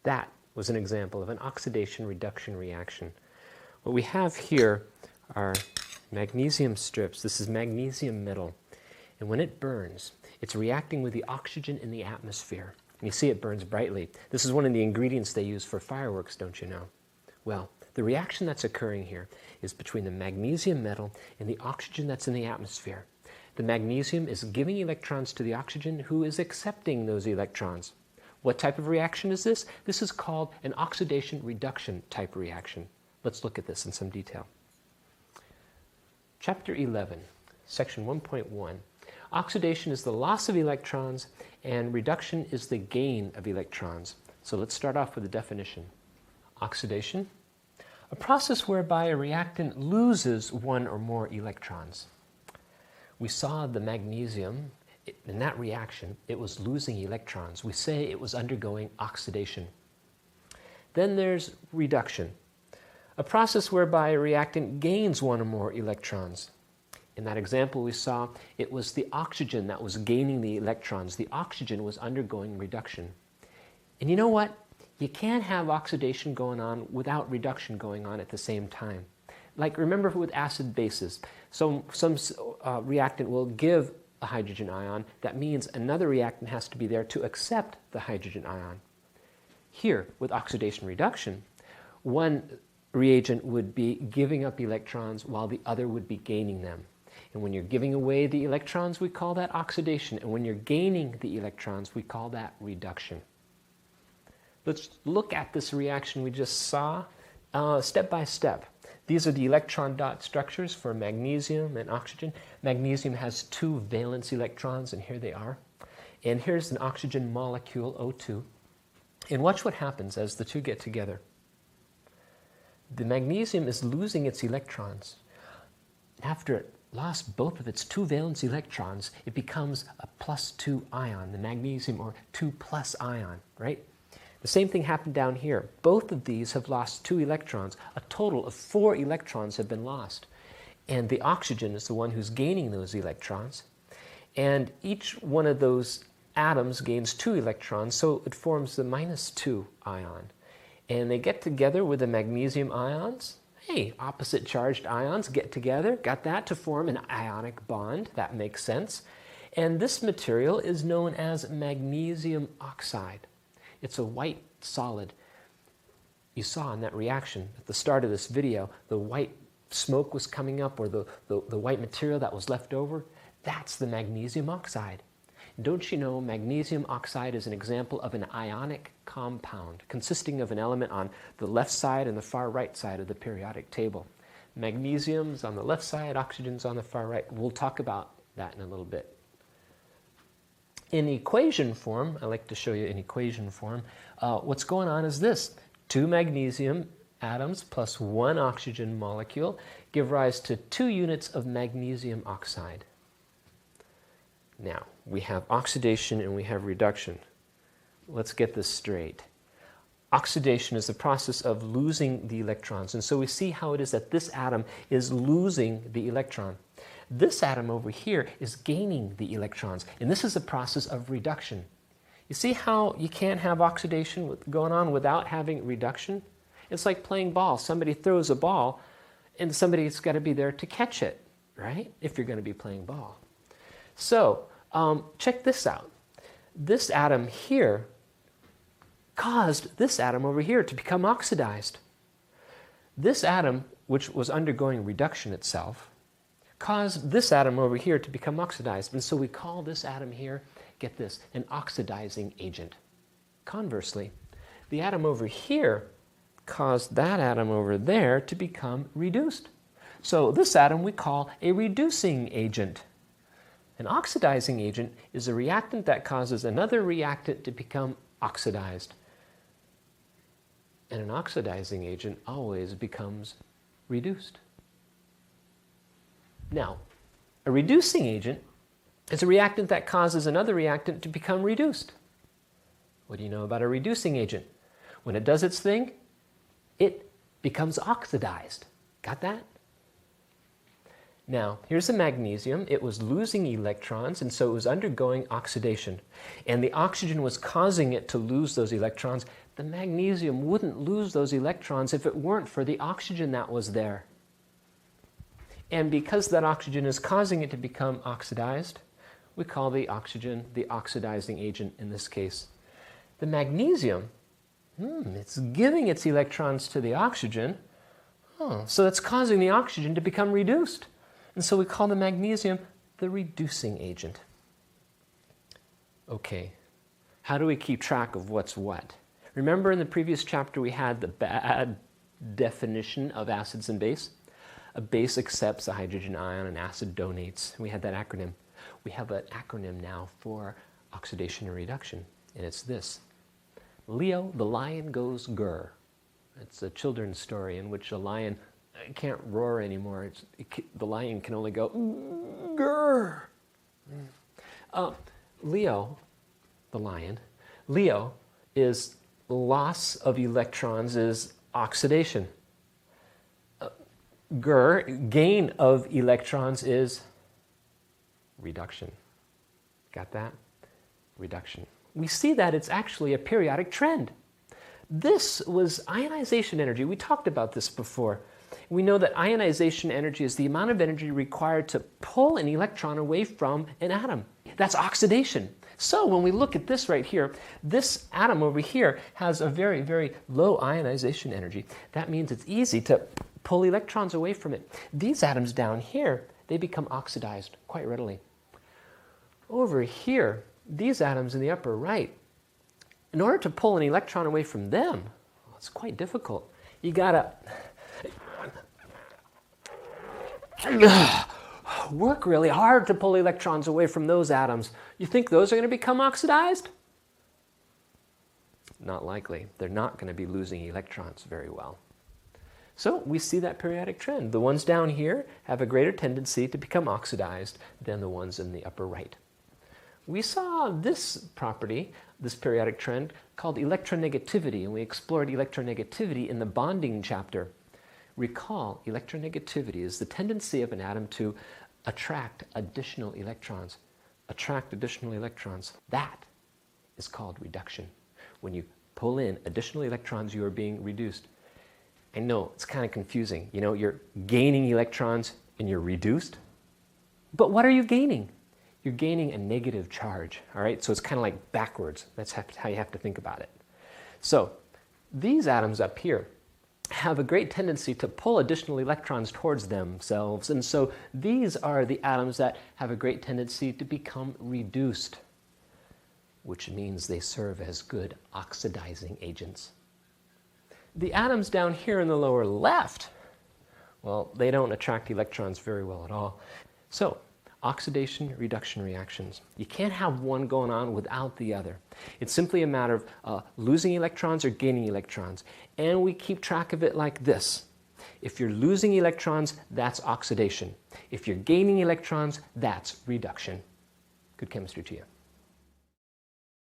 That was an example of an oxidation-reduction reaction. What we have here are magnesium strips. This is magnesium metal. And when it burns, it's reacting with the oxygen in the atmosphere. And you see it burns brightly. This is one of the ingredients they use for fireworks, don't you know? Well, the reaction that's occurring here is between the magnesium metal and the oxygen that's in the atmosphere. The magnesium is giving electrons to the oxygen, who is accepting those electrons. What type of reaction is this? This is called an oxidation-reduction type reaction. Let's look at this in some detail. Chapter 11, Section 1.1. Oxidation is the loss of electrons, and reduction is the gain of electrons. So let's start off with the definition. Oxidation, a process whereby a reactant loses one or more electrons. We saw the magnesium, in that reaction, it was losing electrons. We say it was undergoing oxidation. Then there's reduction, a process whereby a reactant gains one or more electrons. In that example we saw, it was the oxygen that was gaining the electrons. The oxygen was undergoing reduction. And you know what? You can't have oxidation going on without reduction going on at the same time. Like, remember with acid bases, some reactant will give a hydrogen ion. That means another reactant has to be there to accept the hydrogen ion. Here, with oxidation reduction, one reagent would be giving up electrons while the other would be gaining them. And when you're giving away the electrons, we call that oxidation. And when you're gaining the electrons, we call that reduction. Let's look at this reaction we just saw step by step. These are the electron dot structures for magnesium and oxygen. Magnesium has 2 valence electrons, and here they are. And here's an oxygen molecule, O2. And watch what happens as the two get together. The magnesium is losing its electrons. After it lost both of its 2 valence electrons, it becomes a +2 ion, the magnesium, or 2+ ion, right? The same thing happened down here. Both of these have lost 2 electrons. A total of 4 electrons have been lost. And the oxygen is the one who's gaining those electrons. And each one of those atoms gains 2 electrons, so it forms the -2 ion. And they get together with the magnesium ions. Hey, opposite charged ions get together. Got that? To form an ionic bond. That makes sense. And this material is known as magnesium oxide. It's a white solid. You saw in that reaction at the start of this video, the white smoke was coming up, or the white material that was left over. That's the magnesium oxide. Don't you know magnesium oxide is an example of an ionic compound consisting of an element on the left side and the far right side of the periodic table. Magnesium's on the left side, oxygen's on the far right. We'll talk about that in a little bit. In equation form, I like to show you in equation form, what's going on is this. 2 magnesium atoms plus 1 oxygen molecule give rise to 2 units of magnesium oxide. Now, we have oxidation and we have reduction. Let's get this straight. Oxidation is the process of losing the electrons. And so we see how it is that this atom is losing the electron. This atom over here is gaining the electrons, and this is a process of reduction. You see how you can't have oxidation going on without having reduction? It's like playing ball. Somebody throws a ball, and somebody's got to be there to catch it, right? If you're going to be playing ball. So, check this out. This atom here caused this atom over here to become oxidized. This atom, which was undergoing reduction itself, caused this atom over here to become oxidized. And so we call this atom here, get this, an oxidizing agent. Conversely, the atom over here caused that atom over there to become reduced. So this atom we call a reducing agent. An oxidizing agent is a reactant that causes another reactant to become oxidized. And an oxidizing agent always becomes reduced. Now, a reducing agent is a reactant that causes another reactant to become reduced. What do you know about a reducing agent? When it does its thing, it becomes oxidized. Got that? Now, here's the magnesium. It was losing electrons, and so it was undergoing oxidation. And the oxygen was causing it to lose those electrons. the magnesium wouldn't lose those electrons if it weren't for the oxygen that was there. And because that oxygen is causing it to become oxidized, we call the oxygen the oxidizing agent in this case. The magnesium, it's giving its electrons to the oxygen, so that's causing the oxygen to become reduced. And so we call the magnesium the reducing agent. Okay, how do we keep track of what's what? Remember in the previous chapter we had the bad definition of acids and base? A base accepts a hydrogen ion, an acid donates. We had that acronym. We have an acronym now for oxidation and reduction, and it's this. Leo, the lion, goes grr. It's a children's story in which a lion can't roar anymore. The lion can only go grr. Leo, the lion, Leo is loss of electrons is oxidation. Gain of electrons is reduction. Got that? Reduction. We see that it's actually a periodic trend. This was ionization energy. We talked about this before. We know that ionization energy is the amount of energy required to pull an electron away from an atom. That's oxidation. So when we look at this right here, this atom over here has a very, very low ionization energy. That means it's easy to pull electrons away from it. These atoms down here, they become oxidized quite readily. Over here, these atoms in the upper right, in order to pull an electron away from them, it's quite difficult. You gotta work really hard to pull electrons away from those atoms. You think those are going to become oxidized? Not likely. They're not going to be losing electrons very well. So we see that periodic trend. The ones down here have a greater tendency to become oxidized than the ones in the upper right. We saw this property, this periodic trend, called electronegativity, and we explored electronegativity in the bonding chapter. Recall, electronegativity is the tendency of an atom to attract additional electrons. Attract additional electrons. That is called reduction. When you pull in additional electrons, you are being reduced. I know, it's kind of confusing. You know, you're gaining electrons and you're reduced. But what are you gaining? You're gaining a negative charge, all right? So it's kind of like backwards. That's how you have to think about it. So these atoms up here have a great tendency to pull additional electrons towards themselves. And so these are the atoms that have a great tendency to become reduced, which means they serve as good oxidizing agents. The atoms down here in the lower left, well, they don't attract electrons very well at all. So oxidation, reduction reactions. You can't have one going on without the other. It's simply a matter of losing electrons or gaining electrons. And we keep track of it like this. If you're losing electrons, that's oxidation. If you're gaining electrons, that's reduction. Good chemistry to you.